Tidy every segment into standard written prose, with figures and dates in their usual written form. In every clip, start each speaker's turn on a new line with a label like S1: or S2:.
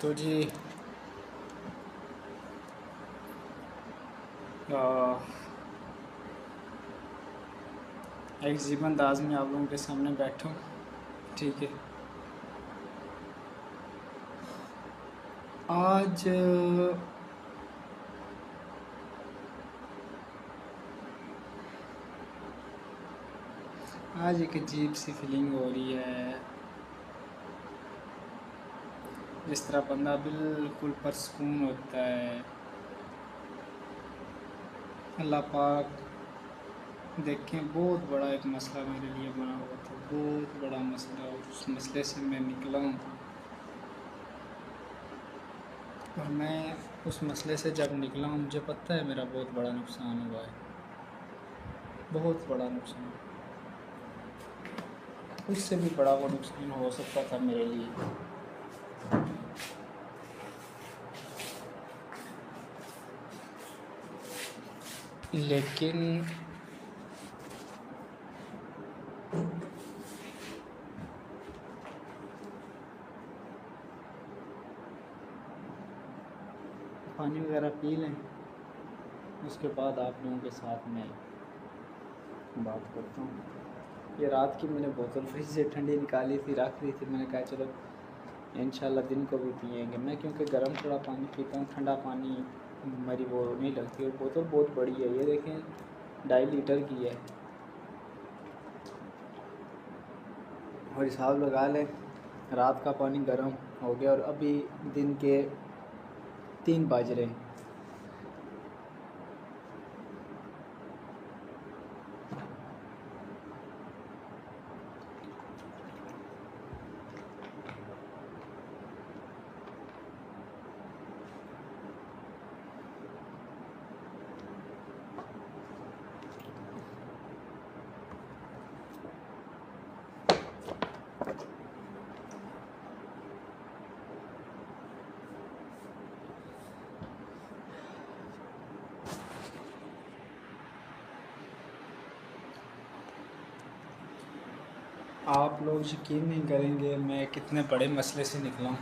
S1: तो जी एक जीवन अंदाज में आप लोगों के सामने बैठा हूँ। ठीक है, आज आज एक अजीब सी फीलिंग हो रही है, जिस तरह बंदा बिल्कुल परसकून होता है। अल्लाह पाक देखें, बहुत बड़ा एक मसला मेरे लिए बना हुआ था, बहुत बड़ा मसला, और उस मसले से मैं निकला हूँ। और मैं उस मसले से जब निकला हूँ, मुझे पता है मेरा बहुत बड़ा नुकसान हुआ है, बहुत बड़ा नुकसान। उससे भी बड़ा वो नुकसान हो सकता था मेरे लिए। लेकिन पानी वगैरह पी लें, उसके बाद आप लोगों के साथ मैं बात करता हूँ। ये रात की मैंने बोतल फ्रिज से ठंडी निकाली थी, रख दी थी। मैंने कहा चलो इंशाल्लाह दिन को भी पिएंगे। मैं क्योंकि गर्म थोड़ा पानी पीता हूँ, ठंडा पानी मेरी वो नहीं लगती। और बोतल बहुत बड़ी है, ये देखें 2.5 लीटर की है। और हिसाब लगा लें, रात का पानी गर्म हो गया और अभी दिन के 3 बज रहे हैं। आप लोग यकीन नहीं करेंगे मैं कितने बड़े मसले से निकला हूँ।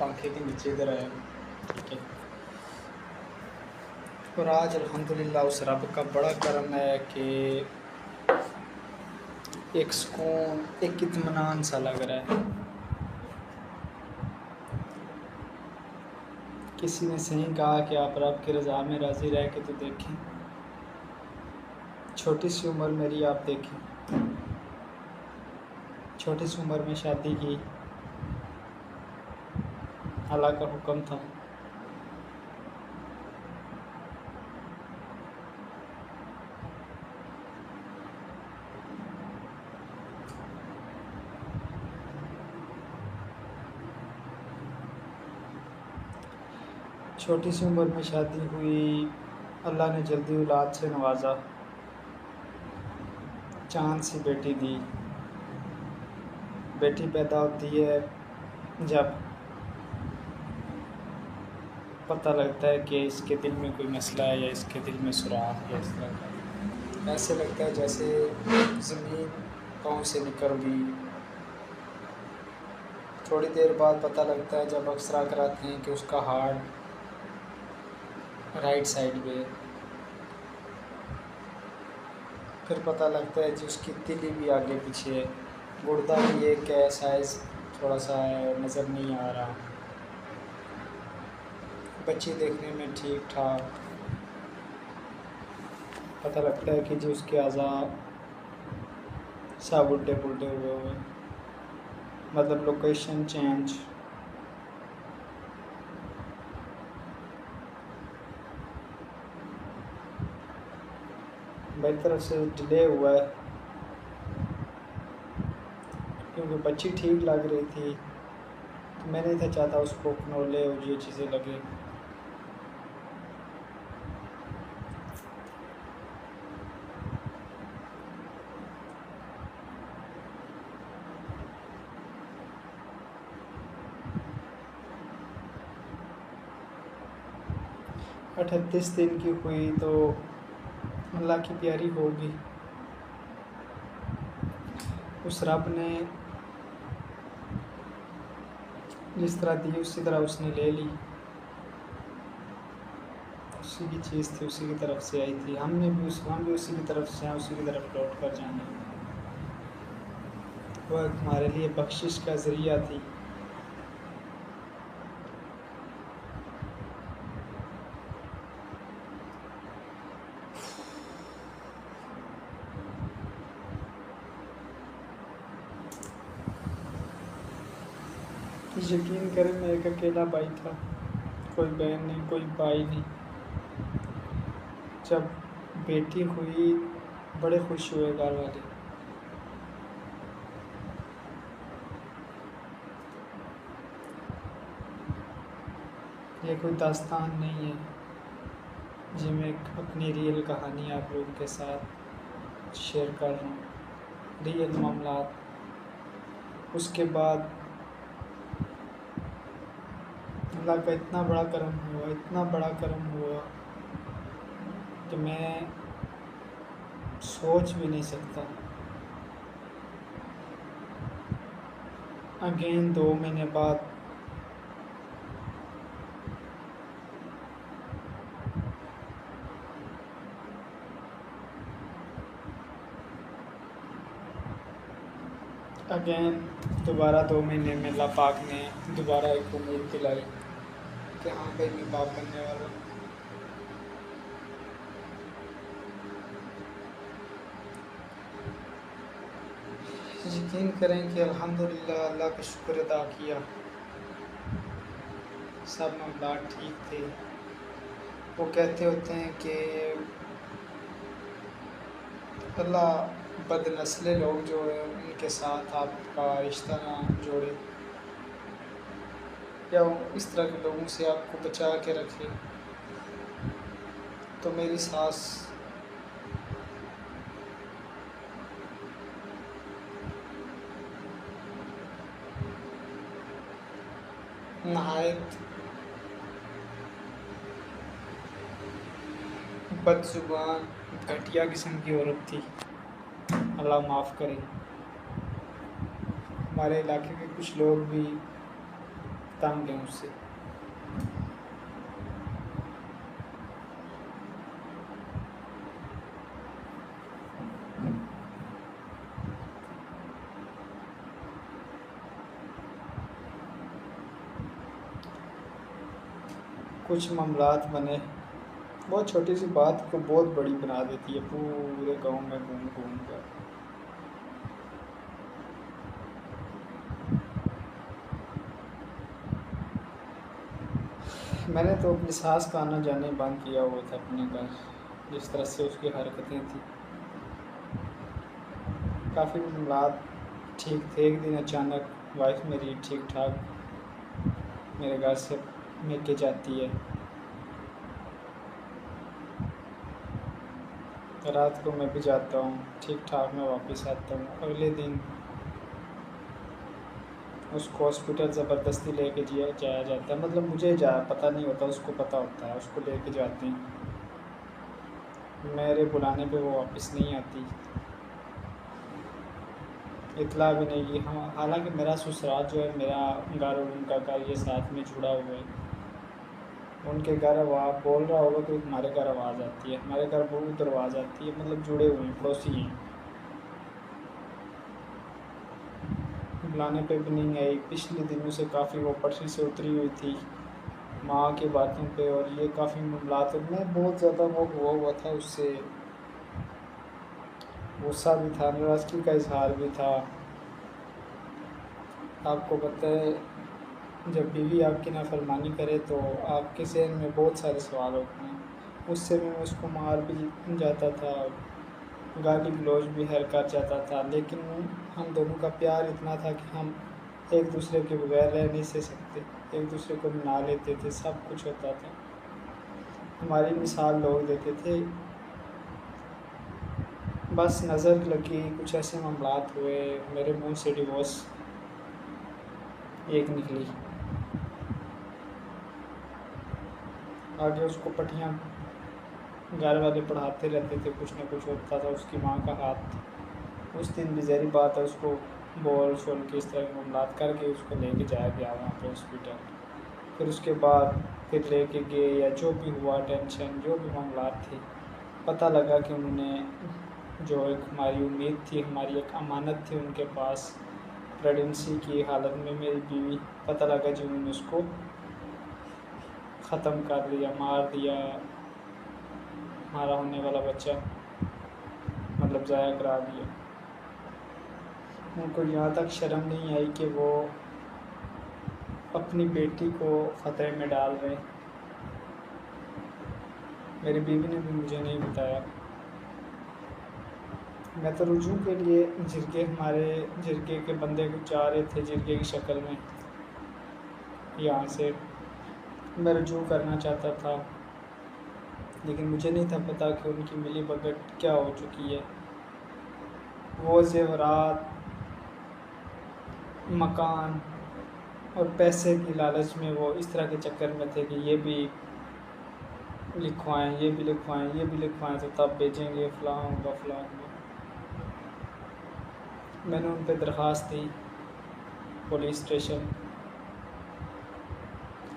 S1: पंखे के नीचे इधर आया, ठीक है। और आज अल्हम्दुलिल्लाह उस रब का बड़ा करम है कि एक सुकून, एक इत्मीनान सा लग रहा है। किसी ने सही कहा कि आप रब की रज़ा में राज़ी रह के तो देखें। छोटी सी उम्र मेरी आप देखें, छोटी सी उम्र में शादी की, अल्लाह का हुक्म था। छोटी सी उम्र में शादी हुई, अल्लाह ने जल्दी औलाद से नवाजा, चांद सी बेटी दी। बेटी पैदा होती है जब पता लगता है कि इसके दिल में कोई मसला है या इसके दिल में सुराख या इस तरह का। ऐसे लगता है जैसे ज़मीन पाँव से निकल गई। थोड़ी देर बाद पता लगता है जब एक्सरा कराते हैं कि उसका हार्ट राइट साइड पे। फिर पता लगता है जी उसकी तिली भी आगे पीछे है, गुर्दा भी एक है, साइज़ थोड़ा सा है, नज़र नहीं आ रहा। बच्ची देखने में ठीक ठाक, पता लगता है कि जी उसके अज़ा सब उल्टे पुल्टे हुए हुए, मतलब लोकेशन चेंज। मेरी तरफ से डिले हुआ है क्योंकि बच्ची ठीक लग रही थी, तो मैं नहीं था चाहता उसको कनोले और ये चीज़ें लगे। अठतीस दिन की हुई तो अल्लाह की प्यारी होगी। उस रब ने जिस तरह दी उसी तरह उसने ले ली, उसी की चीज़ थी, उसी की तरफ से आई थी। हम भी उसी की तरफ से हैं, उसी की तरफ लौट कर जाना। वह हमारे लिए बख्शिश का ज़रिया थी। यकीन करें, मैं एक अकेला भाई था, कोई बहन नहीं, कोई भाई नहीं। जब बेटी हुई बड़े खुश हुए घर वाले। ये कोई दास्तान नहीं है जी, मैं अपनी रियल कहानी आप लोगों के साथ शेयर कर रहा हूँ, रियल मामलात। उसके बाद अल्लाह का इतना बड़ा करम हुआ, इतना बड़ा करम हुआ कि मैं सोच भी नहीं सकता। अगेन 2 महीने बाद दोबारा 2 महीने में अल्लाह पाक ने दोबारा एक उम्मीद दिलाई कि हाँ भाई मैं बाप बनने वाला हूँ। यकीन करें कि अल्हम्दुलिल्लाह अल्लाह का शुक्र अदा किया, सब मामला ठीक थे। वो कहते होते हैं कि अल्लाह बदनस्ले लोग जो है उनके साथ आपका रिश्ता ना जोड़े, या इस तरह के लोगों से आपको बचा के रखे। तो मेरी सास नहायत बदजुबान घटिया किस्म की औरत थी, अल्लाह माफ़ करे। हमारे इलाके के कुछ लोग भी तंग हैं उससे। कुछ मामलात बने, बहुत छोटी सी बात को बहुत बड़ी बना देती है पूरे गांव में घूम घूम कर। मैंने तो अपनी सास का आना जाने बंद किया हुआ था अपने घर, जिस तरह से उसकी हरकतें थी। काफ़ी मामलात ठीक थे। एक दिन अचानक वाइफ मेरी ठीक ठाक मेरे घर से लेके जाती है। रात को मैं भी जाता हूँ, ठीक ठाक मैं वापस आता हूँ। अगले दिन उसको हॉस्पिटल ज़बरदस्ती लेके जाया जाता है, मतलब मुझे पता नहीं होता, उसको पता होता है। उसको लेके जाते हैं, मेरे बुलाने पे वो वापस नहीं आती, इतला भी नहीं की। हाँ, हालांकि मेरा ससुराल जो है, मेरा घर और उनका घर ये साथ में जुड़ा हुआ है। उनके घर आवाज़ बोल रहा होगा तो हमारे घर आवाज़ आती है, हमारे घर वो उधर आवाज़ आती है, मतलब जुड़े हुए हैं, पड़ोसी हैं। बुलाने पे भी नहीं आई। पिछले दिनों से काफ़ी वो पटरी से उतरी हुई थी माँ की बातों पे, और ये काफ़ी मामलात मैं बहुत ज़्यादा वो हुआ था उससे। गुस्सा भी था, नाराज़गी का इजहार भी था। आपको पता है, जब बीवी आपकी नाफरमानी करे तो आपके ज़हन में बहुत सारे सवाल होते हैं। उससे मैं उसको मार भी जाता था, गाली गलौज भी हर कर जाता था, लेकिन हम दोनों का प्यार इतना था कि हम एक दूसरे के बगैर रह नहीं सकते, एक दूसरे को मना लेते थे, सब कुछ होता था। हमारी मिसाल लोग देते थे। बस नज़र लगी, कुछ ऐसे मामलात हुए, मेरे मुंह से डिवोर्स एक निकली। आगे उसको पट्टियाँ घर वाले पढ़ाते रहते थे, कुछ ना कुछ होता था, उसकी माँ का हाथ उस दिन भी ज़ाहिर बात है उसको बोल शोल के इस तरह के मामलात करके उसको लेके जाया गया वहाँ पे हॉस्पिटल। फिर उसके बाद फिर लेके गए या जो भी हुआ टेंशन जो भी मामलात थे, पता लगा कि उन्होंने जो एक हमारी उम्मीद थी, हमारी एक अमानत थी उनके पास प्रेगनेंसी की हालत में मेरी बीवी, पता लगा जी उन्होंने उसको ख़त्म कर दिया, मार दिया। हमारा होने वाला बच्चा मतलब ज़ाया करा दिया। उनको यहाँ तक शर्म नहीं आई कि वो अपनी बेटी को ख़तरे में डाल रहे। मेरी बीवी ने भी मुझे नहीं बताया। मैं तो रुजू के लिए हमारे जिरगे के बंदे को जा रहे थे, जिरगे की शक्ल में यहाँ से मैं रुजू करना चाहता था, लेकिन मुझे नहीं था पता कि उनकी मिली भगत क्या हो चुकी है। वो ज़ेवरात, मकान और पैसे की लालच में वो इस तरह के चक्कर में थे कि ये भी लिखवाएं, ये भी लिखवाएं, ये भी लिखवाएं तो तब भेजेंगे, फ़लाँ होगा फ़लाँ होगा। मैंने उन पर दरख्वास्त दी पुलिस स्टेशन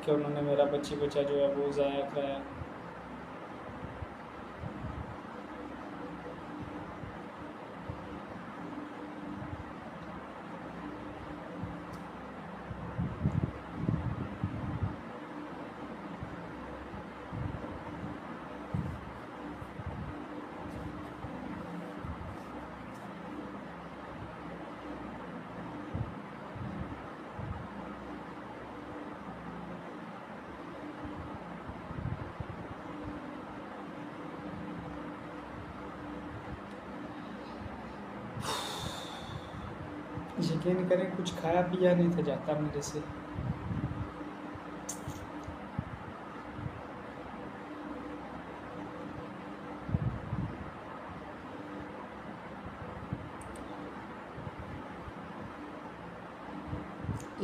S1: कि उन्होंने मेरा बच्ची बच्चा जो है वो ज़ाया कराया। यकीन करें कुछ खाया पिया नहीं था जाता मेरे से।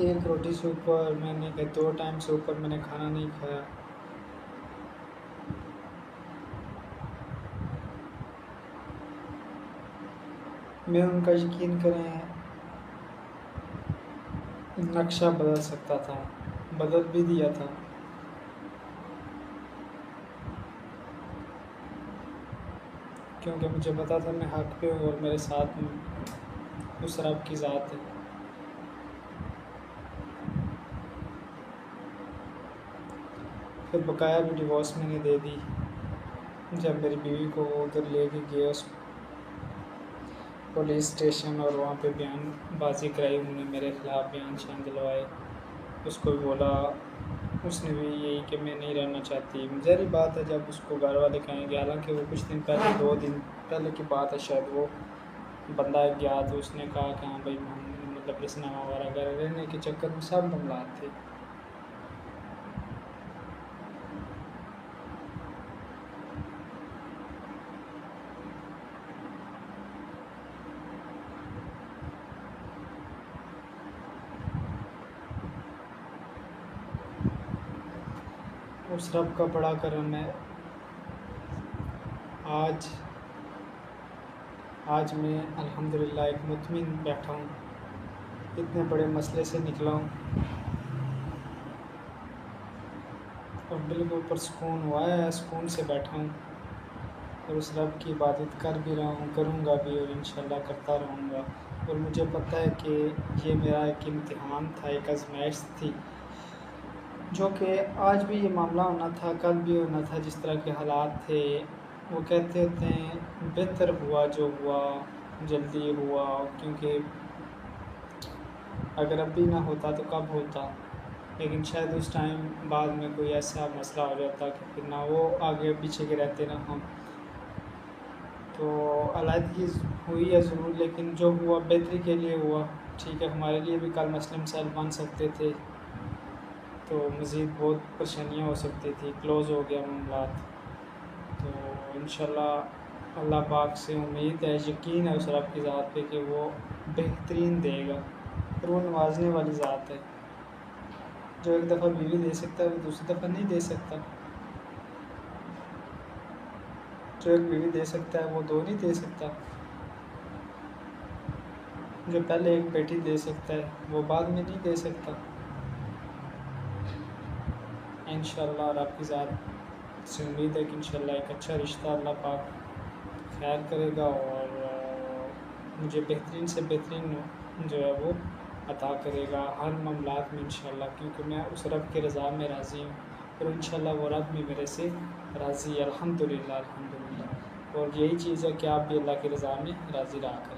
S1: एक रोटी से ऊपर मैंने 2 टाइम से ऊपर मैंने खाना नहीं खाया। मैं उनका यकीन करें नक्शा बदल सकता था, बदल भी दिया था। क्योंकि मुझे पता था मैं हक पे हूँ और मेरे साथ उस रब की ज़ात है। फिर बकाया भी डिवोर्स मैंने दे दी। जब मेरी बीवी को वो उधर लेके गए उस पुलिस स्टेशन और वहाँ पे बयानबाजी कराई, उन्होंने मेरे ख़िलाफ़ बयान शान दिलवाए। उसको भी बोला, उसने भी यही कि मैं नहीं रहना चाहती। ज़ाहिर बात है जब उसको घर वाले कहेंगे, हालांकि वो कुछ दिन पहले 2 दिन पहले की बात है शायद, वो बंदा गया तो उसने कहा कि हाँ भाई हम मतलब रिश्तेदार वगैरह घर रहने के चक्कर में सब मामलात थे। उस रब का बड़ा करम है। आज मैं अल्हम्दुलिल्लाह एक मुतमिन बैठा हूँ, इतने बड़े मसले से निकला हूँ और बिल्कुल पुरसुकून हुआ है, सुकून से बैठा हूँ और उस रब की इबादत कर भी रहा हूँ, करूँगा भी और इंशाल्लाह करता रहूँगा। और मुझे पता है कि ये मेरा एक इम्तिहान था, एक आज़माइश थी, जो कि आज भी ये मामला होना था, कल भी होना था। जिस तरह के हालात थे, वो कहते होते हैं बेहतर हुआ जो हुआ, जल्दी हुआ, क्योंकि अगर अभी ना होता तो कब होता। लेकिन शायद उस टाइम बाद में कोई ऐसा मसला हो जाता कि फिर ना वो आगे पीछे के रहते ना हम, तो अलहदगी हुई है ज़रूर, लेकिन जो हुआ बेहतरी के लिए हुआ। ठीक है, हमारे लिए भी कल मसले मसाइल बन सकते थे, तो मज़ीद बहुत परेशानियाँ हो सकती थी, क्लोज़ हो गया मामला। तो इंशाल्लाह अल्लाह पाक से उम्मीद है, यकीन है उस रब की ज़ात पे कि वो बेहतरीन देगा। और वो नवाजने वाली ज़ात है। जो एक दफ़ा बीवी दे सकता है वो दूसरी दफ़ा नहीं दे सकता। जो एक बीवी दे सकता है वो 2 नहीं दे सकता। जो पहले एक पेटी दे सकता है वो बाद में नहीं दे सकता। इंशाअल्लाह रब की ज़ात से उम्मीद है कि इंशाअल्लाह एक अच्छा रिश्ता अल्लाह पाक खैर करेगा और मुझे बेहतरीन से बेहतरीन जो है वो अता करेगा हर मामलात में इंशाअल्लाह, क्योंकि मैं उस रब की रज़ा में राज़ी हूँ और इंशाअल्लाह वो रब भी मेरे से राज़ी है। अल्हम्दुलिल्लाह अल्हम्दुलिल्लाह। और यही चीज़ है कि आप भी अल्लाह की रज़ा में राज़ी रहा करें।